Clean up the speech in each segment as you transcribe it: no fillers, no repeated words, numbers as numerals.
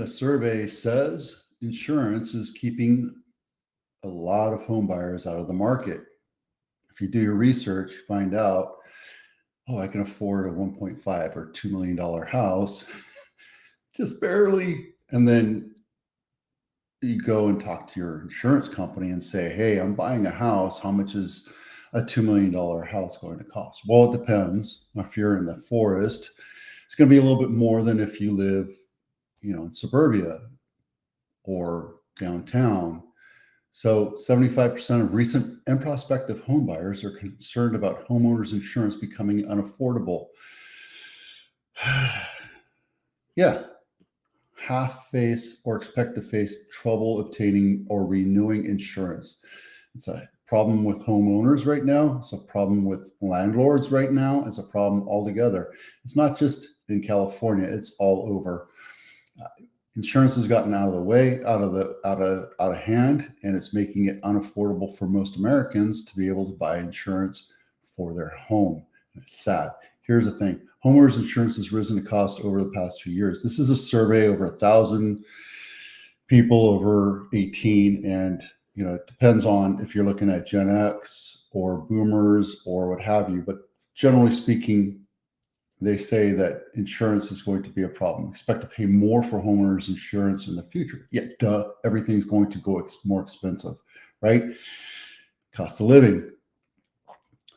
a survey says insurance is keeping a lot of home buyers out of the market. If you do your research, find out, oh, I can afford a 1.5 or $2 million house, just barely. And then you go and talk to your insurance company and say, hey, I'm buying a house. How much is a $2 million house going to cost? Well, it depends. If you're in the forest, it's going to be a little bit more than if you live, in suburbia or downtown. So 75% of recent and prospective home buyers are concerned about homeowners insurance becoming unaffordable. Yeah, half face or expect to face trouble obtaining or renewing insurance. It's a problem with homeowners right now. It's a problem with landlords right now. It's a problem altogether. It's not just in California. It's all over. Insurance has gotten out of the way, out of hand, and it's making it unaffordable for most Americans to be able to buy insurance for their home. And it's sad. Here's the thing. Homeowners insurance has risen in cost over the past few years. This is a survey over 1,000 people over 18. And, it depends on if you're looking at Gen X or boomers or what have you. But generally speaking, they say that insurance is going to be a problem. Expect to pay more for homeowners insurance in the future. Yet, everything's going to go more expensive, right? Cost of living.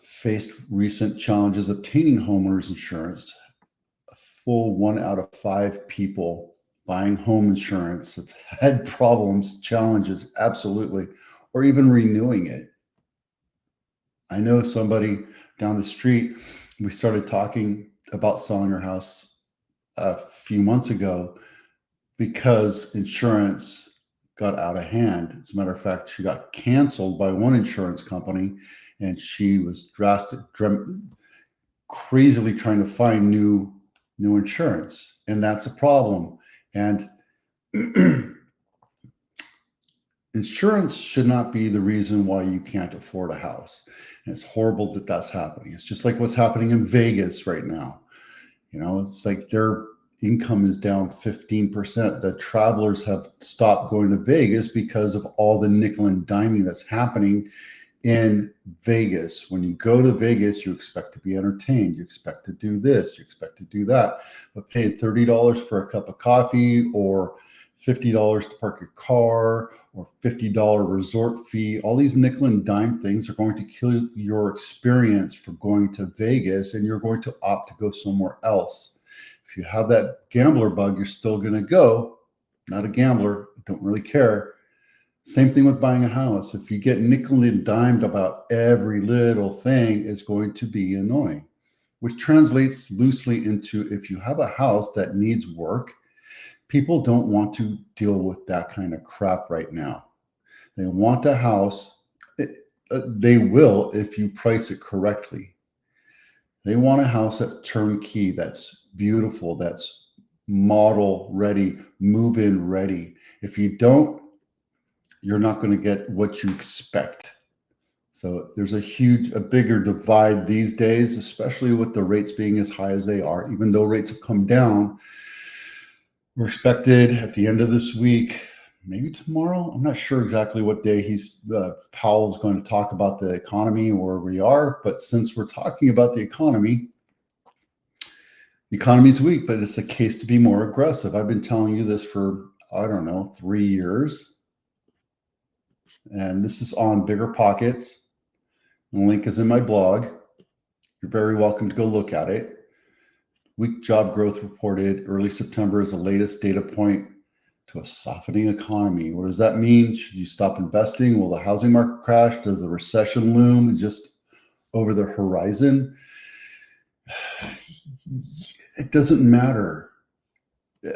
Faced recent challenges obtaining homeowners insurance. A full 1 out of 5 people buying home insurance have had problems, challenges, absolutely, or even renewing it. I know somebody down the street, we started talking about selling her house a few months ago because insurance got out of hand. As a matter of fact, she got canceled by one insurance company, and she was crazily trying to find new insurance, and that's a problem. And insurance should not be the reason why you can't afford a house. And it's horrible that that's happening. It's just like what's happening in Vegas right now. It's like their income is down 15%. The travelers have stopped going to Vegas because of all the nickel and diming that's happening in Vegas. When you go to Vegas, you expect to be entertained. You expect to do this. You expect to do that. But paying $30 for a cup of coffee or $50 to park your car or $50 resort fee, all these nickel and dime things are going to kill your experience for going to Vegas, and you're going to opt to go somewhere else. If you have that gambler bug, you're still going to go. Not a gambler, don't really care. Same thing with buying a house. If you get nickel and dimed about every little thing, it's going to be annoying, which translates loosely into if you have a house that needs work, people don't want to deal with that kind of crap right now. They want a house. They will if you price it correctly. They want a house that's turnkey, that's beautiful, that's model ready, move in ready. If you don't, you're not going to get what you expect. So there's a bigger divide these days, especially with the rates being as high as they are. Even though rates have come down, we're expected at the end of this week, maybe tomorrow. I'm not sure exactly what day Powell's going to talk about the economy or where we are. But since we're talking about the economy's weak, but it's a case to be more aggressive. I've been telling you this for, 3 years. And this is on Bigger Pockets. The link is in my blog. You're very welcome to go look at it. Weak job growth reported early September is the latest data point to a softening economy. What does that mean? Should you stop investing? Will the housing market crash? Does the recession loom just over the horizon? It doesn't matter.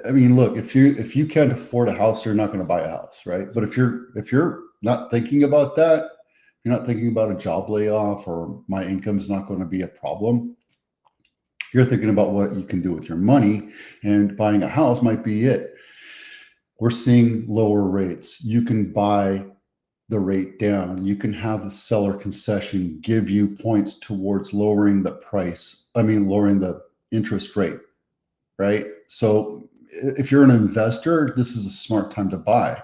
I mean, look, if you can't afford a house, you're not going to buy a house, right? But if you're not thinking about that, you're not thinking about a job layoff or my income's not going to be a problem. You're thinking about what you can do with your money, and buying a house might be it. We're seeing lower rates. You can buy the rate down. You can have the seller concession give you points towards lowering the interest rate, right? So if you're an investor, this is a smart time to buy.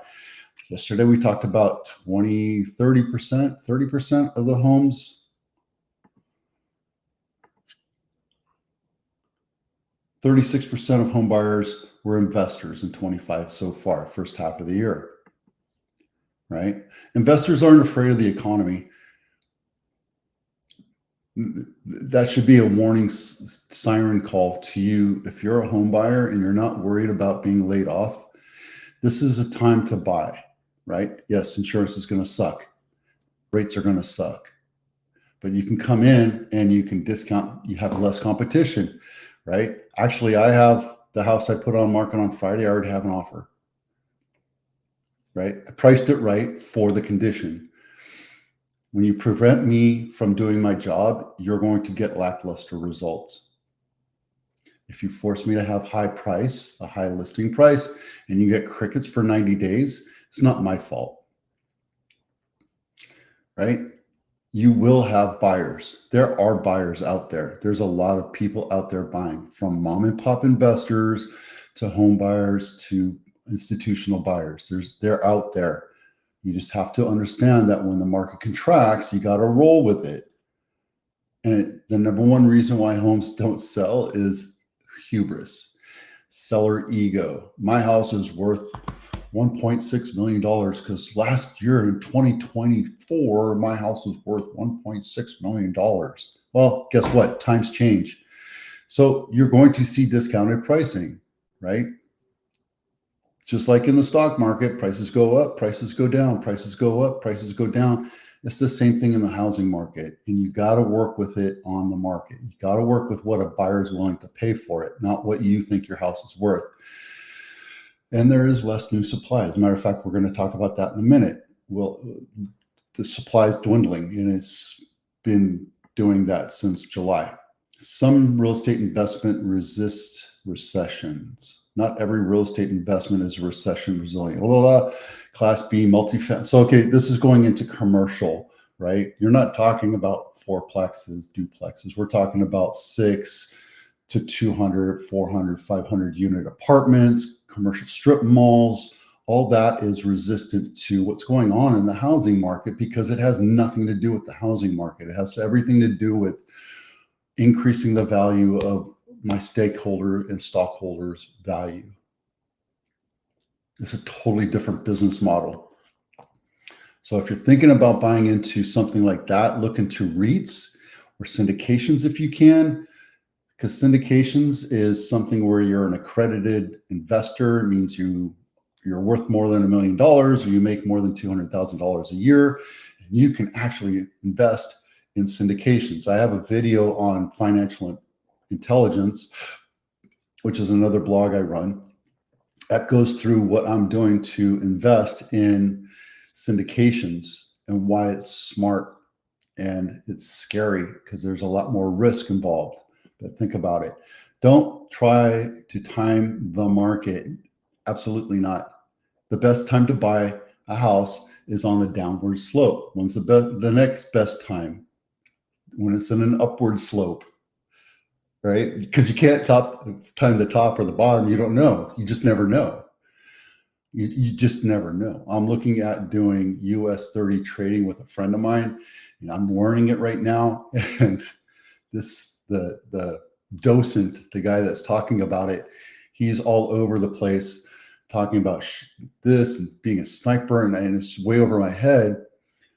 Yesterday, we talked about 20, 30% of the homes. 36% of home buyers were investors in 25 so far, first half of the year, right? Investors aren't afraid of the economy. That should be a warning siren call to you. If you're a home buyer and you're not worried about being laid off, this is a time to buy, right? Yes, insurance is going to suck. Rates are going to suck. But you can come in and you can discount. You have less competition, right? Actually, I have the house I put on market on Friday. I already have an offer, right? I priced it right for the condition. When you prevent me from doing my job, you're going to get lackluster results. If you force me to have a high listing price, and you get crickets for 90 days, it's not my fault, right? You will have buyers. There are buyers out there. There's a lot of people out there buying, from mom and pop investors to home buyers to institutional buyers. They're out there. You just have to understand that when the market contracts, you got to roll with it. And the number one reason why homes don't sell is hubris, seller ego. My house is worth $1.6 million because last year in 2024, my house was worth $1.6 million. Well, guess what? Times change. So you're going to see discounted pricing, right? Just like in the stock market, prices go up, prices go down, prices go up, prices go down. It's the same thing in the housing market. And you got to work with it on the market. You got to work with what a buyer is willing to pay for it, not what you think your house is worth. And there is less new supply. As a matter of fact, we're going to talk about that in a minute. Well, the supply is dwindling, and it's been doing that since July. Some real estate investment resists recessions. Not every real estate investment is recession resilient. Class B, multifamily. So, okay, this is going into commercial, right? You're not talking about fourplexes, duplexes. We're talking about 6 to 200, 400, 500 unit apartments, commercial strip malls. All that is resistant to what's going on in the housing market because it has nothing to do with the housing market. It has everything to do with increasing the value of my stakeholder and stockholders' value. It's a totally different business model. So if you're thinking about buying into something like that, look into REITs or syndications if you can, because syndications is something where you're an accredited investor. It means you're worth more than $1 million, or you make more than $200,000 a year, and you can actually invest in syndications. I have a video on financial intelligence, which is another blog I run, that goes through what I'm doing to invest in syndications and why it's smart and it's scary because there's a lot more risk involved. But think about it. Don't try to time the market. Absolutely not. The best time to buy a house is on the downward slope. When's the next best time? When it's in an upward slope, right? Because you can't time the top or the bottom. You don't know. You just never know. You just never know. I'm looking at doing US 30 trading with a friend of mine, and I'm learning it right now. And the docent, the guy that's talking about it, he's all over the place talking about this and being a sniper, and it's way over my head.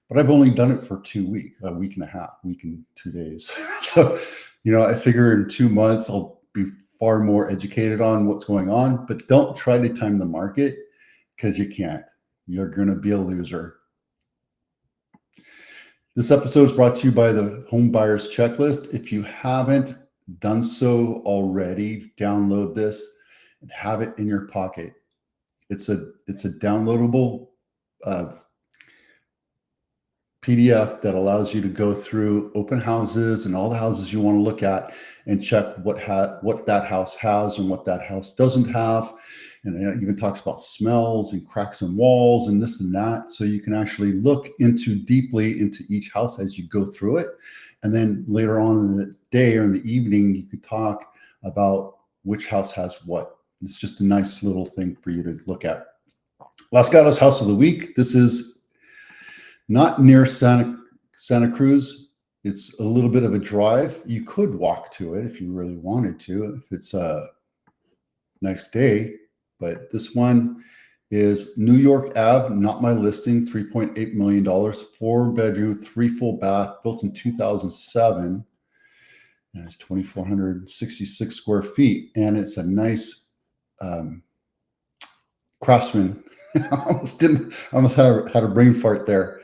But I've only done it for 2 weeks, a week and a half, week and 2 days. So, I figure in 2 months, I'll be far more educated on what's going on. But don't try to time the market because you can't. You're going to be a loser. This episode is brought to you by the Homebuyers Checklist. If you haven't done so already, download this and have it in your pocket. It's a downloadable PDF that allows you to go through open houses and all the houses you want to look at and check what that house has and what that house doesn't have. And it even talks about smells and cracks in walls and this and that. So you can actually look deeply into each house as you go through it. And then later on in the day or in the evening, you could talk about which house has what. It's just a nice little thing for you to look at. Los Gatos House of the Week. This is not near Santa Cruz. It's a little bit of a drive. You could walk to it if you really wanted to, if it's a nice day. But this one is New York Ave, not my listing, $3.8 million, 4-bedroom, 3 full bath, built in 2007. And it's 2,466 square feet. And it's a nice Craftsman. I almost had a brain fart there.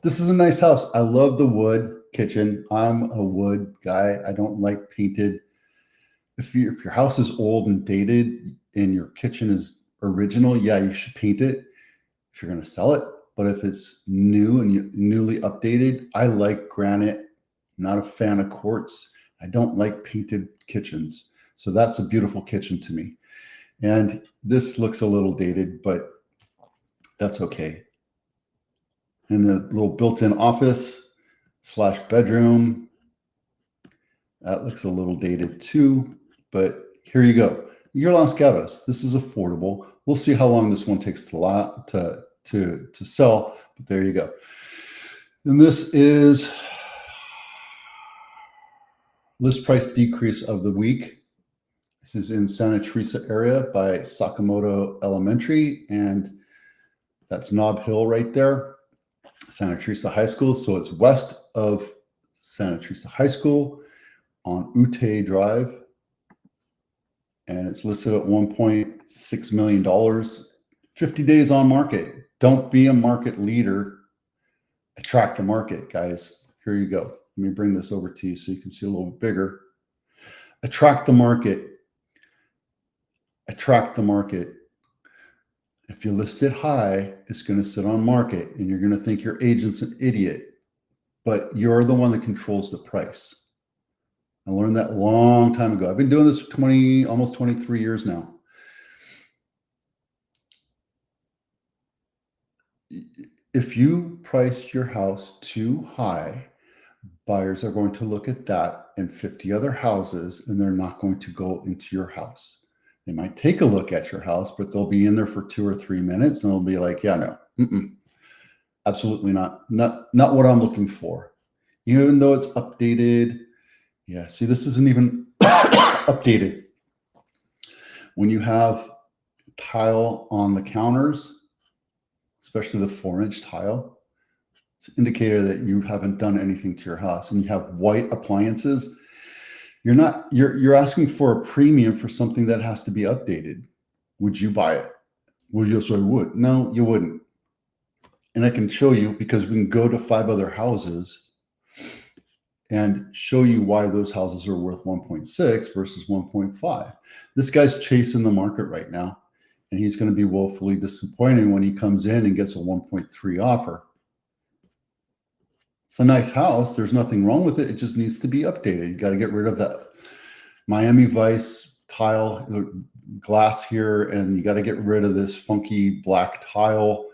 This is a nice house. I love the wood kitchen. I'm a wood guy. I don't like painted. If your house is old and dated and your kitchen is original, yeah, you should paint it if you're going to sell it. But if it's new and newly updated, I like granite. I'm not a fan of quartz. I don't like painted kitchens. So that's a beautiful kitchen to me. And this looks a little dated, but that's okay. And the little built-in office / bedroom, that looks a little dated too, but here you go. Your Los Gatos. This is affordable. We'll see how long this one takes to sell, but there you go. And this is list price decrease of the week. This is in Santa Teresa area by Sakamoto Elementary, and that's Nob Hill right there, Santa Teresa High School. So it's west of Santa Teresa High School on Ute Drive, and it's listed at $1.6 million, 50 days on market. Don't be a market leader. Attract the market, guys. Here you go. Let me bring this over to you so you can see a little bit bigger. Attract the market. Attract the market. If you list it high, it's going to sit on market and you're going to think your agent's an idiot, but you're the one that controls the price. I learned that a long time ago. I've been doing this for almost 23 years now. If you price your house too high, buyers are going to look at that and 50 other houses, and they're not going to go into your house. They might take a look at your house, but they'll be in there for 2 or 3 minutes and they'll be like, yeah, no, absolutely not what I'm looking for. Even though it's updated. Yeah, see, this isn't even updated. When you have tile on the counters, especially the 4-inch tile, it's an indicator that you haven't done anything to your house. And you have white appliances. You're asking for a premium for something that has to be updated. Would you buy it? Well, yes, I would. No, you wouldn't. And I can show you, because we can go to 5 other houses and show you why those houses are worth 1.6 versus 1.5. This guy's chasing the market right now, and he's going to be woefully disappointed when he comes in and gets a 1.3 offer. It's a nice house. There's nothing wrong with it. It just needs to be updated. You got to get rid of that Miami Vice tile glass here, and you got to get rid of this funky black tile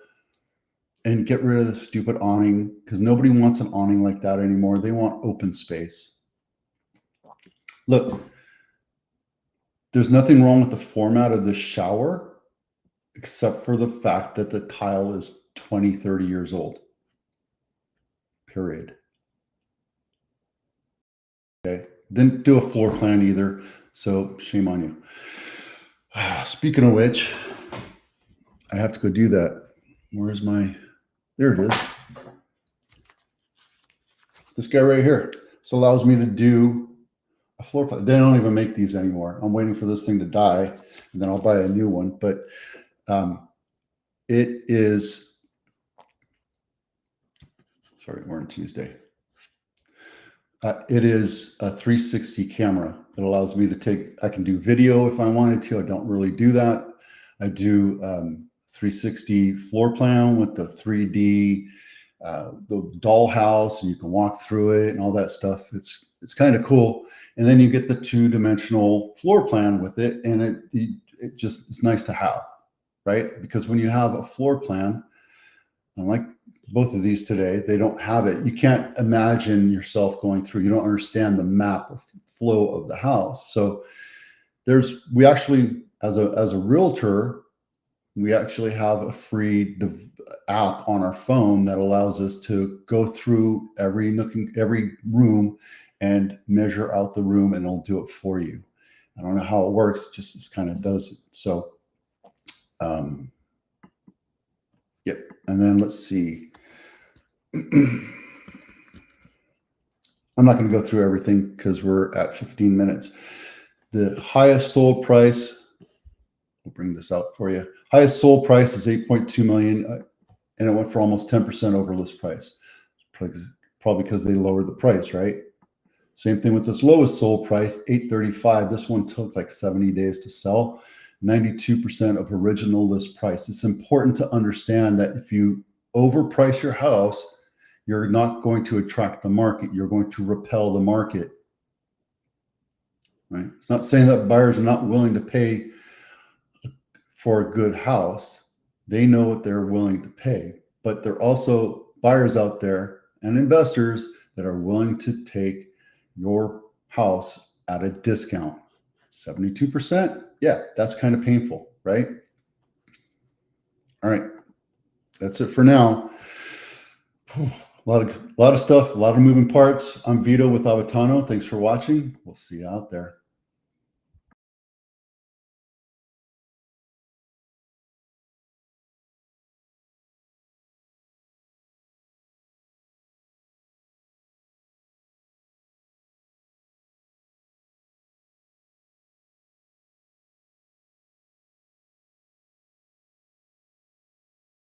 and get rid of the stupid awning, because nobody wants an awning like that anymore. They want open space. Look, there's nothing wrong with the format of the shower, except for the fact that the tile is 20, 30 years old. Period. Okay. Didn't do a floor plan either, so shame on you. Speaking of which, I have to go do that. Where's my, there it is. This guy right here. This allows me to do a floor plan. They don't even make these anymore. I'm waiting for this thing to die, and then I'll buy a new one. But it is, sorry, we're on Tuesday. It is a 360 camera. It allows me to take, I can do video if I wanted to. I don't really do that. I do 360 floor plan with the 3D, the dollhouse, and you can walk through it and all that stuff. It's kind of cool. And then you get the 2-dimensional floor plan with it, and it just, it's nice to have, right? Because when you have a floor plan, unlike both of these today, they don't have it. You can't imagine yourself going through. You don't understand the map or flow of the house. So we actually as a realtor, we actually have a free app on our phone that allows us to go through every nook and every room and measure out the room, and it'll do it for you. I don't know how it works, it just kind of does it. So, yep. And then let's see. I'm not going to go through everything because we're at 15 minutes. The highest sold price, we'll bring this out for you. Highest sold price is 8.2 million, and it went for almost 10% over list price. Probably because they lowered the price, right? Same thing with this lowest sold price, 835. This one took like 70 days to sell, 92% of original list price. It's important to understand that if you overprice your house, you're not going to attract the market. You're going to repel the market, right? It's not saying that buyers are not willing to pay for a good house. They know what they're willing to pay, but there are also buyers out there and investors that are willing to take your house at a discount. 72%. Yeah, that's kind of painful, right? All right. That's it for now. A lot of stuff, a lot of moving parts. I'm Vito with Avitano. Thanks for watching. We'll see you out there.